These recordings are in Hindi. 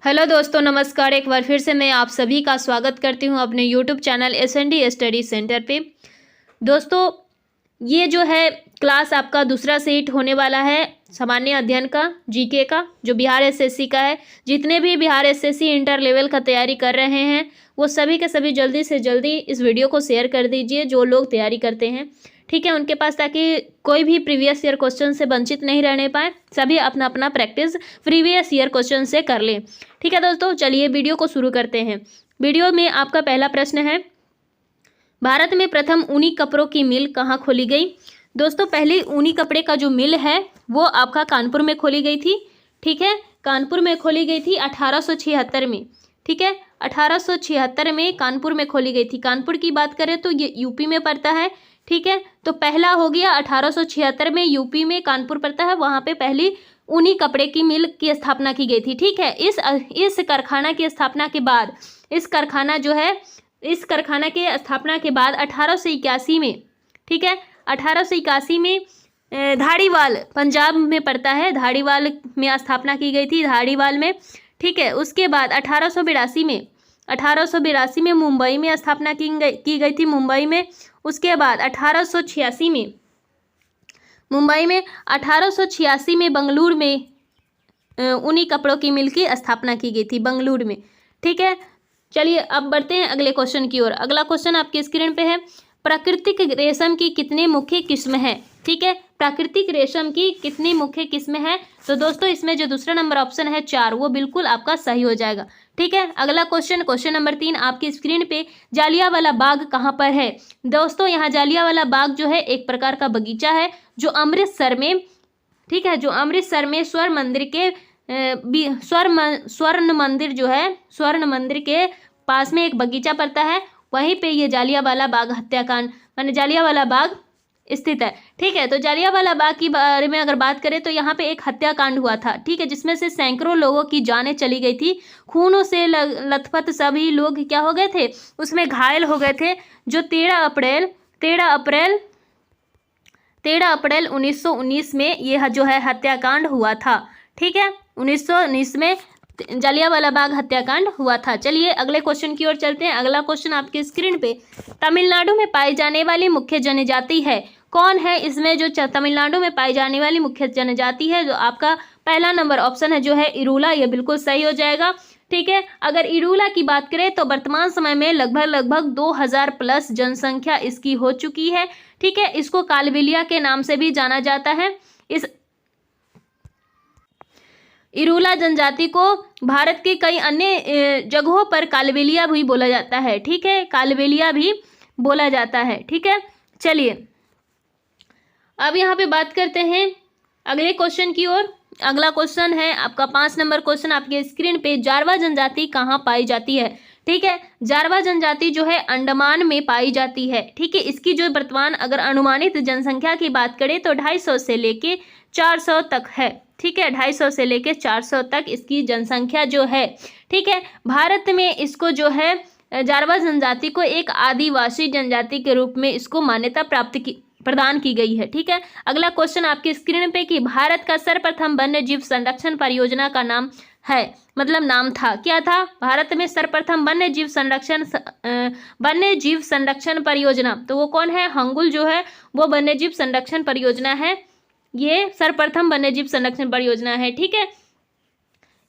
हेलो दोस्तों, नमस्कार। एक बार फिर से मैं आप सभी का स्वागत करती हूं अपने YouTube channel S and D study centre पे। दोस्तों, ये जो है क्लास आपका दूसरा सेट होने वाला है सामान्य अध्ययन का, जीके का, जो बिहार एसएससी का है। जितने भी बिहार एसएससी इंटर लेवल का तैयारी कर रहे हैं वो सभी के सभी जल्दी से जल्दी इस वीडियो को शेयर कर दीजिए, जो लोग तैयारी करते हैं, ठीक है, उनके पास, ताकि कोई भी प्रीवियस ईयर क्वेश्चन से वंचित नहीं रहने पाए। सभी अपना अपना प्रैक्टिस प्रीवियस ईयर क्वेश्चन से कर लें, ठीक है दोस्तों। चलिए वीडियो को शुरू करते हैं। वीडियो में आपका पहला प्रश्न है, भारत में प्रथम ऊनी कपड़ों की मिल कहाँ खोली गई। दोस्तों, पहली ऊनी कपड़े का जो मिल है वो आपका कानपुर में खोली गई थी, ठीक है। कानपुर में खोली गई थी 1876 में, ठीक है। 1876 में कानपुर में खोली गई थी। कानपुर की बात करें तो ये यूपी में पड़ता है, ठीक है। तो पहला हो गया 1876 में यूपी में कानपुर पड़ता है, वहाँ पे पहली ऊनी कपड़े की मिल की स्थापना की गई थी, ठीक है। इस कारखाना की स्थापना के बाद, इस कारखाना के स्थापना के बाद 1881 में, ठीक है, 1881 में धारीवाल पंजाब में पड़ता है, धारीवाल में स्थापना की गई थी, धारीवाल में, ठीक है। उसके बाद 1882 में मुंबई में स्थापना की गई थी, मुंबई में। उसके बाद 1886 में मुंबई में, 1886 में बंगलुरु में ऊनी कपड़ों की मिल की स्थापना की गई थी, बंगलुरु में, ठीक है। चलिए अब बढ़ते हैं अगले क्वेश्चन की ओर। अगला क्वेश्चन आपके स्क्रीन पे है, प्राकृतिक रेशम की कितनी मुख्य किस्म है, ठीक है। प्राकृतिक रेशम की कितनी मुख्य किस्म है। तो दोस्तों, इसमें जो दूसरा नंबर ऑप्शन है 4, वो बिल्कुल आपका सही हो जाएगा, ठीक है। अगला क्वेश्चन नंबर 3 आपकी स्क्रीन पे, जालियांवाला बाग कहाँ पर है। दोस्तों, यहाँ जालियांवाला बाग जो है एक प्रकार का बगीचा है जो अमृतसर में, ठीक है, जो अमृतसर में स्वर्ण मंदिर जो है, स्वर्ण मंदिर के पास में एक बगीचा पड़ता है, वहीं पे ये जालियांवाला बाग हत्याकांड माने जालियांवाला बाग स्थित है, ठीक है। तो जालियांवाला बाग के बारे में अगर बात करें तो यहाँ पे एक हत्याकांड हुआ था, ठीक है, जिसमें से सैकड़ों लोगों की जानें चली गई थी। खूनों से लथपथ सभी लोग क्या हो गए थे, उसमें घायल हो गए थे। जो 13 अप्रैल 1919 में यह जो है हत्याकांड हुआ था, ठीक है। 1919 में जालियांवाला बाग हत्याकांड हुआ था। चलिए अगले क्वेश्चन की ओर चलते हैं। अगला क्वेश्चन आपके स्क्रीन पे, तमिलनाडु में पाई जाने वाली मुख्य जनजाति है कौन है। इसमें जो तमिलनाडु में पाई जाने वाली मुख्य जनजाति है, जो आपका पहला नंबर ऑप्शन है जो है इरूला, ये बिल्कुल सही हो जाएगा, ठीक है। अगर इरूला की बात करें तो वर्तमान समय में लगभग 2000 प्लस जनसंख्या इसकी हो चुकी है, ठीक है। इसको कालबेलिया के नाम से भी जाना जाता है। इस इरूला जनजाति को भारत के कई अन्य जगहों पर कालबेलिया भी बोला जाता है, ठीक है, कालबेलिया भी बोला जाता है, ठीक है। चलिए अब यहाँ पे बात करते हैं अगले क्वेश्चन की ओर। अगला क्वेश्चन है आपका 5 नंबर क्वेश्चन आपके स्क्रीन पे, जारवा जनजाति कहाँ पाई जाती है, ठीक है। जारवा जनजाति जो है अंडमान में पाई जाती है, ठीक है। इसकी जो वर्तमान अगर अनुमानित जनसंख्या की बात करें तो 250 से लेके 400 तक है, ठीक है, 250 से लेके 400 तक इसकी जनसंख्या जो है, ठीक है। भारत में इसको जो है जारवा जनजाति को एक आदिवासी जनजाति के रूप में इसको मान्यता प्रदान की गई है, ठीक है। अगला क्वेश्चन आपकी स्क्रीन पे कि भारत का सर्वप्रथम वन्य जीव संरक्षण परियोजना का नाम है, मतलब नाम था, क्या था। भारत में सर्वप्रथम वन्य जीव संरक्षण परियोजना, तो वो कौन है, हंगुल जो है वो वन्य जीव संरक्षण परियोजना है, ये सर्वप्रथम वन्य जीव संरक्षण परियोजना है, ठीक है।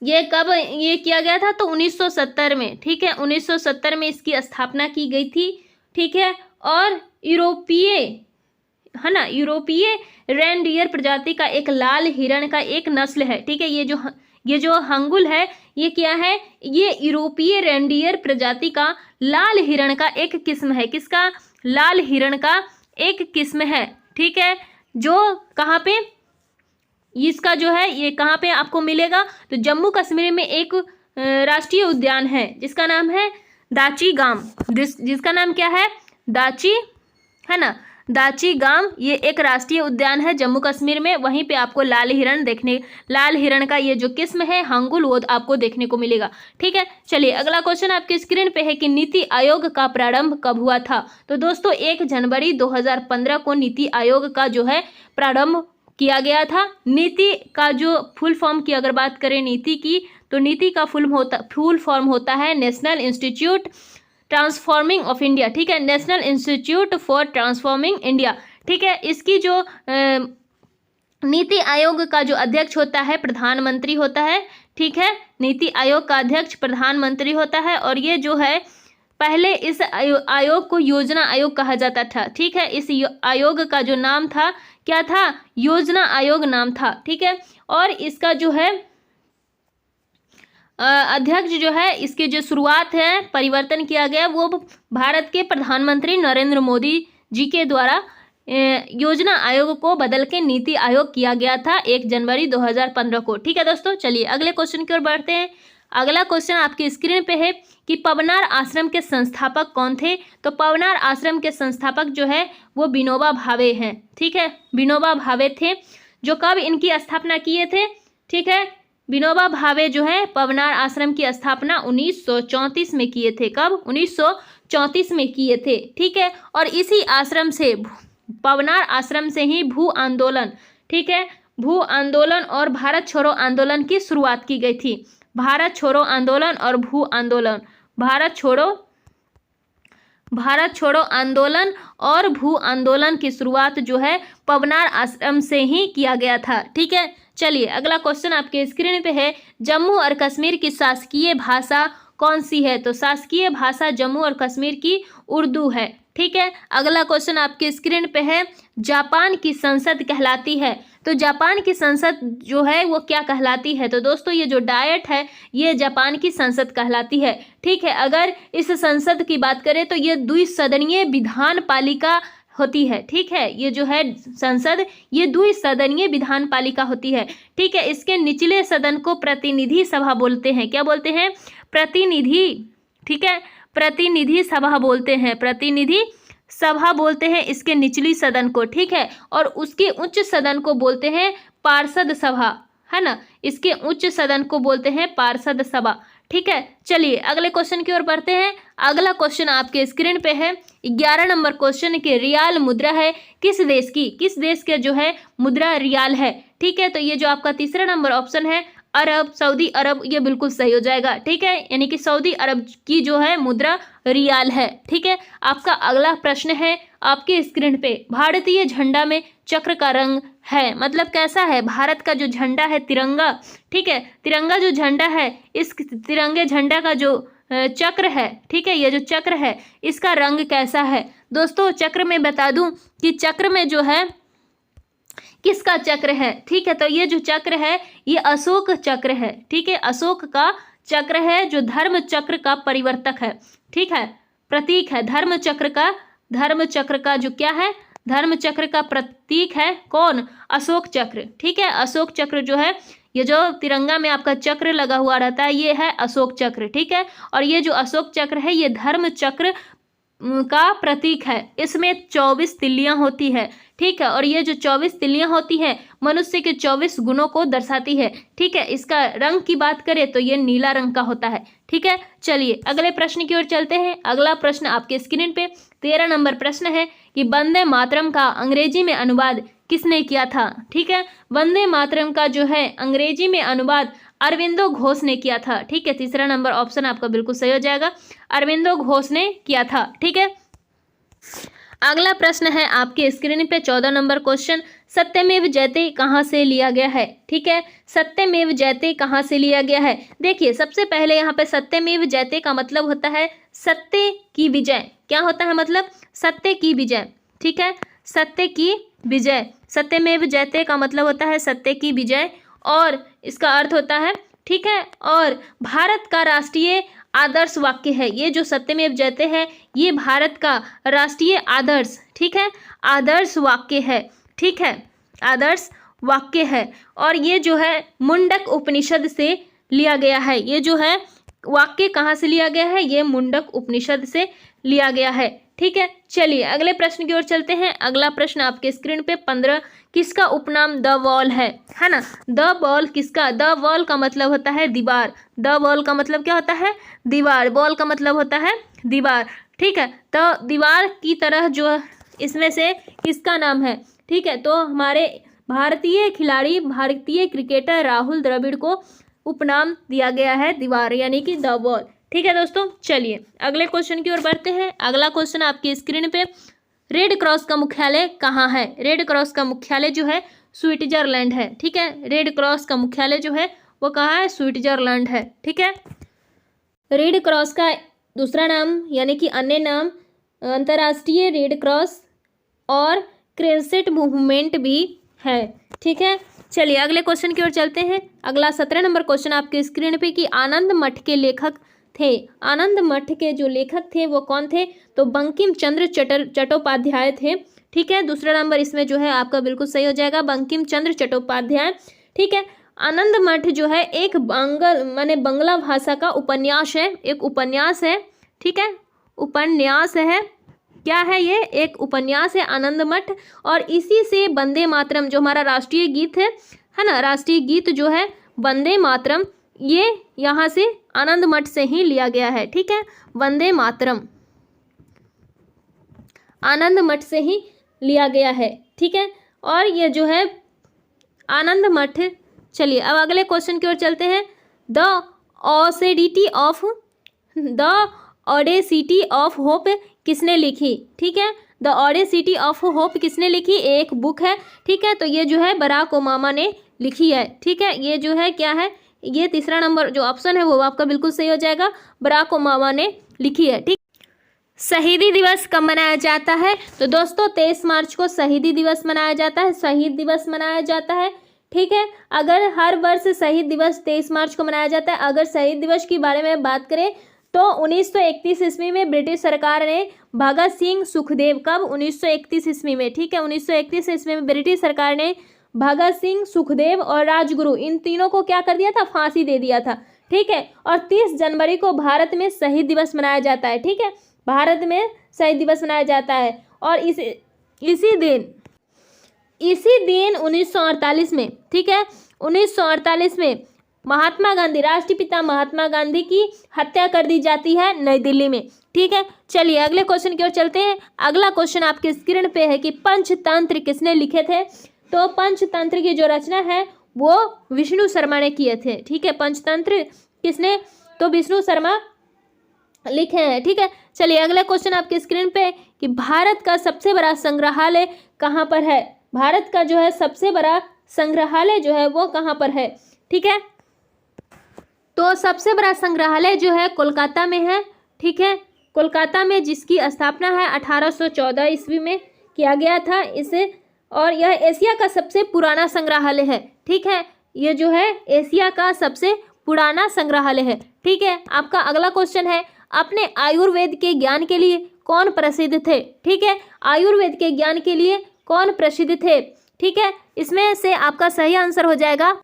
ये कब ये किया गया था, तो 1970 में, ठीक है, 1970 में इसकी स्थापना की गई थी, ठीक है। और यूरोपीय रेनडियर प्रजाति का एक लाल हिरण का एक नस्ल है, ठीक है। ये जो हंगुल है ये क्या है, ये यूरोपीय रेनडियर प्रजाति का लाल हिरण का एक किस्म है। किसका, लाल हिरण का एक किस्म है, ठीक है। जो कहाँ पे, इसका जो है ये कहाँ पे आपको मिलेगा, तो जम्मू कश्मीर में एक राष्ट्रीय उद्यान है जिसका नाम है दाची गाम, जिसका नाम क्या है, दाची, है ना, दाची गाम। ये एक राष्ट्रीय उद्यान है जम्मू कश्मीर में, वहीं पे आपको लाल हिरण का ये जो किस्म है हंगुल, वो आपको देखने को मिलेगा, ठीक है। चलिए अगला क्वेश्चन आपके स्क्रीन पे है कि नीति आयोग का प्रारंभ कब हुआ था। तो दोस्तों 1 जनवरी 2015 को नीति आयोग का जो है प्रारंभ किया गया था। नीति का जो फुल फॉर्म की अगर बात करें नीति की, तो नीति का फुल फॉर्म होता है national institute transforming of India. ठीक है, national institute for transforming India. ठीक है, इसकी जो नीति आयोग का जो अध्यक्ष होता है प्रधानमंत्री होता है। ठीक है, नीति आयोग का अध्यक्ष प्रधानमंत्री होता है। और ये जो है पहले इस आयोग को योजना आयोग कहा जाता था। ठीक है, इस आयोग का जो नाम था क्या था, योजना आयोग नाम था। ठीक है, और इसका जो है अध्यक्ष जो है, इसकी जो शुरुआत है परिवर्तन किया गया वो भारत के प्रधानमंत्री नरेंद्र मोदी जी के द्वारा योजना आयोग को बदल के नीति आयोग किया गया था 1 जनवरी 2015 को। ठीक है दोस्तों, चलिए अगले क्वेश्चन की ओर बढ़ते हैं। अगला क्वेश्चन आपकी स्क्रीन पे है कि पवनार आश्रम के संस्थापक कौन थे। तो पवनार आश्रम के संस्थापक जो है वो विनोबा भावे हैं। ठीक है, विनोबा भावे थे, जो कब इनकी स्थापना किए थे। ठीक है, विनोबा भावे जो है पवनार आश्रम की स्थापना 1934 में किए थे। कब, 1934 में किए थे। ठीक है, और इसी आश्रम से पवनार आश्रम से ही भू आंदोलन, ठीक है, भू आंदोलन और भारत छोड़ो आंदोलन की शुरुआत की गई थी। भारत छोड़ो आंदोलन और भू आंदोलन, भारत छोड़ो आंदोलन और भू आंदोलन की शुरुआत जो है पवनार आश्रम से ही किया गया था। ठीक है, चलिए अगला क्वेश्चन आपके स्क्रीन पे है, जम्मू और कश्मीर की शासकीय भाषा कौन सी है। तो शासकीय भाषा जम्मू और कश्मीर की उर्दू है। ठीक है, अगला क्वेश्चन आपके स्क्रीन पे है, जापान की संसद कहलाती है। तो जापान की संसद जो है वो क्या कहलाती है। तो दोस्तों ये जो डायट है ये जापान की संसद कहलाती है। ठीक है, अगर इस संसद की बात करें तो ये द्विसदनीय विधान पालिका होती है। ठीक है, ये जो है संसद ये द्विसदनीय विधान पालिका होती है। ठीक है, इसके निचले सदन को प्रतिनिधि सभा बोलते हैं। क्या बोलते हैं, प्रतिनिधि। ठीक है, प्रतिनिधि सभा बोलते हैं, प्रतिनिधि सभा बोलते हैं इसके निचली सदन को। ठीक है, और उसके उच्च सदन को बोलते हैं पार्षद सभा, है ना, इसके उच्च सदन को बोलते हैं पार्षद सभा। ठीक है, चलिए अगले क्वेश्चन की ओर बढ़ते हैं। अगला क्वेश्चन आपके स्क्रीन पे है 11 नंबर क्वेश्चन के, रियाल मुद्रा है किस देश की, किस देश के जो है मुद्रा रियाल है। ठीक है, तो ये जो आपका तीसरा नंबर ऑप्शन है अरब, सऊदी अरब, ये बिल्कुल सही हो जाएगा। ठीक है, यानी कि सऊदी अरब की जो है मुद्रा रियाल है। ठीक है, आपका अगला प्रश्न है आपके स्क्रीन पे, भारतीय झंडा में चक्र का रंग है, मतलब कैसा है। भारत का जो झंडा है तिरंगा, ठीक है, तिरंगा जो झंडा है, इस तिरंगे झंडा का जो चक्र है, ठीक है, ये जो चक्र है इसका रंग कैसा है। दोस्तों चक्र में बता दूं कि चक्र में जो है किसका चक्र है। ठीक है, तो ये जो चक्र है ये अशोक चक्र है। ठीक है, अशोक का चक्र है जो धर्म चक्र का परिवर्तक है। ठीक है, प्रतीक है धर्म चक्र का जो क्या है, धर्म चक्र का प्रतीक है कौन, अशोक चक्र। ठीक है, अशोक चक्र जो है, ये जो तिरंगा में आपका चक्र लगा हुआ रहता है ये है अशोक चक्र। ठीक है, और ये जो अशोक चक्र है ये धर्म चक्र का प्रतीक है। इसमें 24 तिल्लियां होती है। ठीक है, और ये जो 24 तिल्लियां होती है मनुष्य के 24 गुणों को दर्शाती है। ठीक है, इसका रंग की बात करें तो ये नीला रंग का होता है। ठीक है, चलिए अगले प्रश्न की ओर चलते हैं। अगला प्रश्न आपके स्क्रीन पे 13 नंबर प्रश्न है कि वंदे मातरम का अंग्रेजी में अनुवाद किसने किया था। ठीक है, वंदे मातरम का जो है अंग्रेजी में अनुवाद अरविंदो घोष ने किया था। ठीक है, तीसरा नंबर ऑप्शन आपका बिल्कुल सही हो जाएगा, अरविंदो घोष ने किया था। ठीक है, अगला प्रश्न है आपके स्क्रीन पे 14 नंबर क्वेश्चन, सत्यमेव जयते कहाँ से लिया गया है। ठीक है, सत्यमेव जयते कहाँ से लिया गया है। देखिए सबसे पहले यहाँ पे सत्यमेव जयते का मतलब होता है सत्य की विजय। क्या होता है मतलब, सत्य की विजय। ठीक है, सत्य की विजय, सत्यमेव जयते का मतलब होता है सत्य की विजय, और इसका अर्थ होता है, ठीक है, और भारत का राष्ट्रीय आदर्श वाक्य है। ये जो सत्यमेव जयते है ये भारत का राष्ट्रीय आदर्श, ठीक है, आदर्श वाक्य है। ठीक है, आदर्श वाक्य है, और ये जो है मुंडक उपनिषद से लिया गया है। ये जो है वाक्य कहाँ से लिया गया है, ये मुंडक उपनिषद से लिया गया है। ठीक है, चलिए अगले प्रश्न की ओर चलते हैं। अगला प्रश्न आपके स्क्रीन पे 15, किसका उपनाम द वॉल है ना। द वॉल किसका, द वॉल का मतलब होता है दीवार, द वॉल का मतलब क्या होता है, दीवार, वॉल का मतलब होता है दीवार। ठीक है, तो दीवार की तरह जो इसमें से किसका नाम है। ठीक है, तो हमारे भारतीय खिलाड़ी, भारतीय क्रिकेटर राहुल द्रविड़ को उपनाम दिया गया है दीवार यानी कि द वॉल। ठीक है दोस्तों, चलिए अगले क्वेश्चन की ओर बढ़ते हैं। अगला क्वेश्चन आपकी स्क्रीन पे, रेड क्रॉस का मुख्यालय कहाँ है? रेड क्रॉस का मुख्यालय जो है स्विट्जरलैंड है। ठीक है, रेड क्रॉस का मुख्यालय जो है वो कहाँ है? स्विट्जरलैंड है। ठीक है, रेड क्रॉस का दूसरा नाम यानी कि अन्य नाम अंतर्राष्ट्रीय रेड क्रॉस और क्रेसेंट मूवमेंट भी है। ठीक है, चलिए अगले क्वेश्चन की ओर चलते हैं। अगला 17 नंबर क्वेश्चन आपके स्क्रीन पे कि आनंद मठ के लेखक थे। आनंद मठ के जो लेखक थे वो कौन थे? तो बंकिम चंद्र चट्टोपाध्याय थे। ठीक है, दूसरा नंबर इसमें जो है आपका बिल्कुल सही हो जाएगा, बंकिम चंद्र चट्टोपाध्याय। ठीक है, आनंद मठ जो है एक बंगला भाषा का उपन्यास है, एक उपन्यास है। ठीक है, उपन्यास है, क्या है ये? एक उपन्यास है आनंद मठ। और इसी से वंदे मातरम जो हमारा राष्ट्रीय गीत है ना, राष्ट्रीय गीत जो है वंदे मातरम, ये यहाँ से आनंद मठ से ही लिया गया है। ठीक है, वंदे मातरम आनंद मठ से ही लिया गया है। ठीक है, और ये जो है आनंद मठ। चलिए अब अगले क्वेश्चन की ओर चलते हैं। द ऑडेसिटी ऑफ होप किसने लिखी? ठीक है, द ऑडेसिटी ऑफ होप किसने लिखी? एक बुक है। ठीक है, तो ये जो है बराक ओबामा ने लिखी है। ठीक है, ये जो है क्या है? ये तीसरा नंबर जो ऑप्शन है वो आपका बिल्कुल सही हो जाएगा, बराक ओबामा ने लिखी है। ठीक, शहीदी दिवस कब मनाया जाता है? तो दोस्तों 23 मार्च को शहीदी दिवस मनाया जाता है, शहीद दिवस मनाया जाता है। ठीक है, अगर हर वर्ष शहीद दिवस 23 मार्च को मनाया जाता है। अगर शहीद दिवस के बारे में बात करें तो 1931 ईस्वी में ब्रिटिश सरकार ने भगत सिंह सुखदेव, कब? 1931 ईस्वी में। ठीक है, 1931 ईस्वी में ब्रिटिश सरकार ने भगत सिंह, सुखदेव और राजगुरु, इन तीनों को क्या कर दिया था? फांसी दे दिया था। ठीक है, और 30 जनवरी को भारत में शहीद दिवस मनाया जाता है। ठीक है, भारत में शहीद दिवस मनाया जाता है। और इसी दिन 1948 में, ठीक है, 1948 में महात्मा गांधी, राष्ट्रपिता महात्मा गांधी की हत्या कर दी जाती है नई दिल्ली में। ठीक है, चलिए अगले क्वेश्चन की ओर चलते हैं। अगला क्वेश्चन आपके स्क्रीन पे है कि पंचतंत्र किसने लिखे थे? तो पंचतंत्र की जो रचना है वो विष्णु शर्मा ने किए थे। ठीक है, पंचतंत्र किसने? तो विष्णु शर्मा लिखे हैं। ठीक है, चलिए अगला क्वेश्चन आपके स्क्रीन पे कि भारत का सबसे बड़ा संग्रहालय कहाँ पर है? भारत का जो है सबसे बड़ा संग्रहालय जो है वो कहाँ पर है? ठीक है, तो सबसे बड़ा संग्रहालय जो है कोलकाता में है। ठीक है, कोलकाता में, जिसकी स्थापना है 1814 ईस्वी में किया गया था इसे, और यह एशिया का सबसे पुराना संग्रहालय है। ठीक है, ये जो है एशिया का सबसे पुराना संग्रहालय है। ठीक है, आपका अगला क्वेश्चन है, अपने आयुर्वेद के ज्ञान के लिए कौन प्रसिद्ध थे? ठीक है, आयुर्वेद के ज्ञान के लिए कौन प्रसिद्ध थे? ठीक है, इसमें से आपका सही आंसर हो जाएगा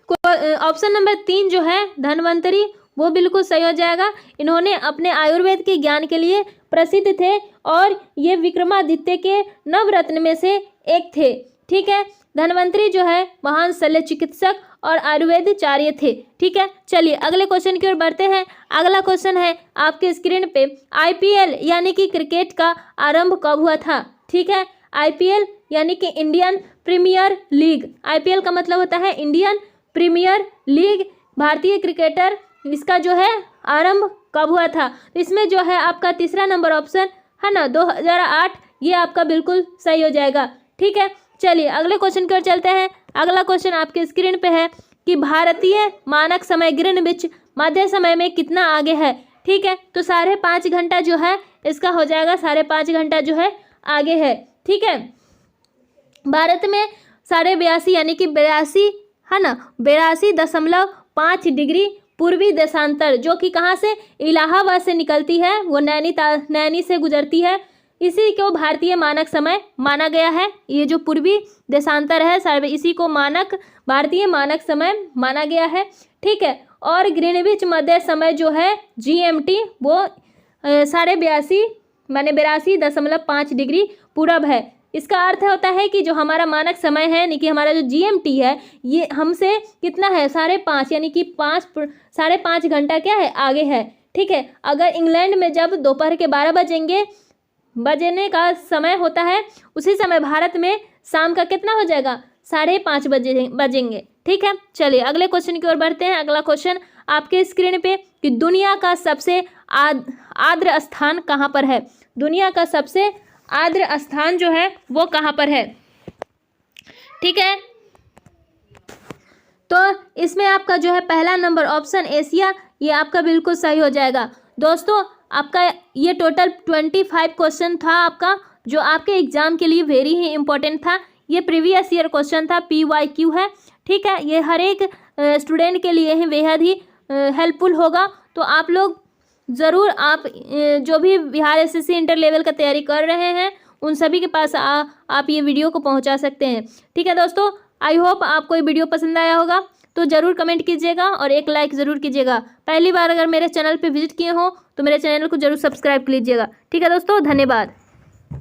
ऑप्शन नंबर 3 जो है धन्वंतरी, वो बिल्कुल सही हो जाएगा। इन्होंने अपने आयुर्वेद के ज्ञान के लिए प्रसिद्ध थे और ये विक्रमादित्य के नवरत्न में से एक थे। ठीक है, धन्वंतरी जो है महान शल्य चिकित्सक और आयुर्वेदाचार्य थे। ठीक है, चलिए अगले क्वेश्चन की ओर बढ़ते हैं। अगला क्वेश्चन है आपके स्क्रीन पे, आईपीएल यानी कि क्रिकेट का आरंभ कब हुआ था? ठीक है, आईपीएल यानी कि इंडियन प्रीमियर लीग, आईपीएल का मतलब होता है इंडियन प्रीमियर लीग, भारतीय क्रिकेटर, इसका जो है आरंभ कब हुआ था? इसमें जो है आपका तीसरा नंबर ऑप्शन है ना 2008, ये आपका बिल्कुल सही हो जाएगा। ठीक है, चलिए अगले क्वेश्चन की ओर चलते हैं। अगला क्वेश्चन आपके स्क्रीन पे है कि भारतीय मानक समय ग्रीनविच मध्य समय में कितना आगे है? ठीक है, तो 5.5 घंटा जो है इसका हो जाएगा, 5.5 घंटा जो है आगे है। ठीक है, भारत में 82.5 यानी कि 82 है ना 82.5 डिग्री पूर्वी देशांतर, जो कि कहाँ से? इलाहाबाद से निकलती है, वो नैनी से गुजरती है, इसी को भारतीय मानक समय माना गया है। ये जो पूर्वी देशांतर है इसी को भारतीय मानक समय माना गया है। ठीक है, और ग्रीनविच मध्य समय जो है GMT वो 82.5 माने 82.5 डिग्री पूरब है। इसका अर्थ होता है कि जो हमारा मानक समय है यानी कि हमारा जो GMT है ये हमसे कितना है? 5.5 यानी कि 5.5 घंटा क्या है? आगे है। ठीक है, अगर इंग्लैंड में जब दोपहर के 12 बजने का समय होता है, उसी समय भारत में शाम का कितना हो जाएगा? 5:30 बजेंगे। ठीक है, चलिए अगले क्वेश्चन की ओर बढ़ते हैं। अगला क्वेश्चन आपके स्क्रीन पे कि दुनिया का सबसे आर्द्र स्थान कहाँ पर है। दुनिया का सबसे आर्द्र स्थान जो है वो कहाँ पर है। ठीक है, तो इसमें आपका जो है पहला नंबर ऑप्शन एशिया, ये आपका बिल्कुल सही हो जाएगा। दोस्तों आपका ये टोटल 25 क्वेश्चन था आपका, जो आपके एग्जाम के लिए वेरी ही इंपॉर्टेंट था। ये प्रीवियस ईयर क्वेश्चन था, PYQ है। ठीक है, ये हर एक स्टूडेंट के लिए ही बेहद ही हेल्पफुल होगा। तो आप लोग ज़रूर आप जो भी बिहार SSC इंटर लेवल का तैयारी कर रहे हैं उन सभी के पास आप ये वीडियो को पहुंचा सकते हैं। ठीक है दोस्तों, आई होप आपको ये वीडियो पसंद आया होगा, तो ज़रूर कमेंट कीजिएगा और एक लाइक ज़रूर कीजिएगा। पहली बार अगर मेरे चैनल पे विजिट किए हो तो मेरे चैनल को ज़रूर सब्सक्राइब कीजिएगा। ठीक है दोस्तों, धन्यवाद।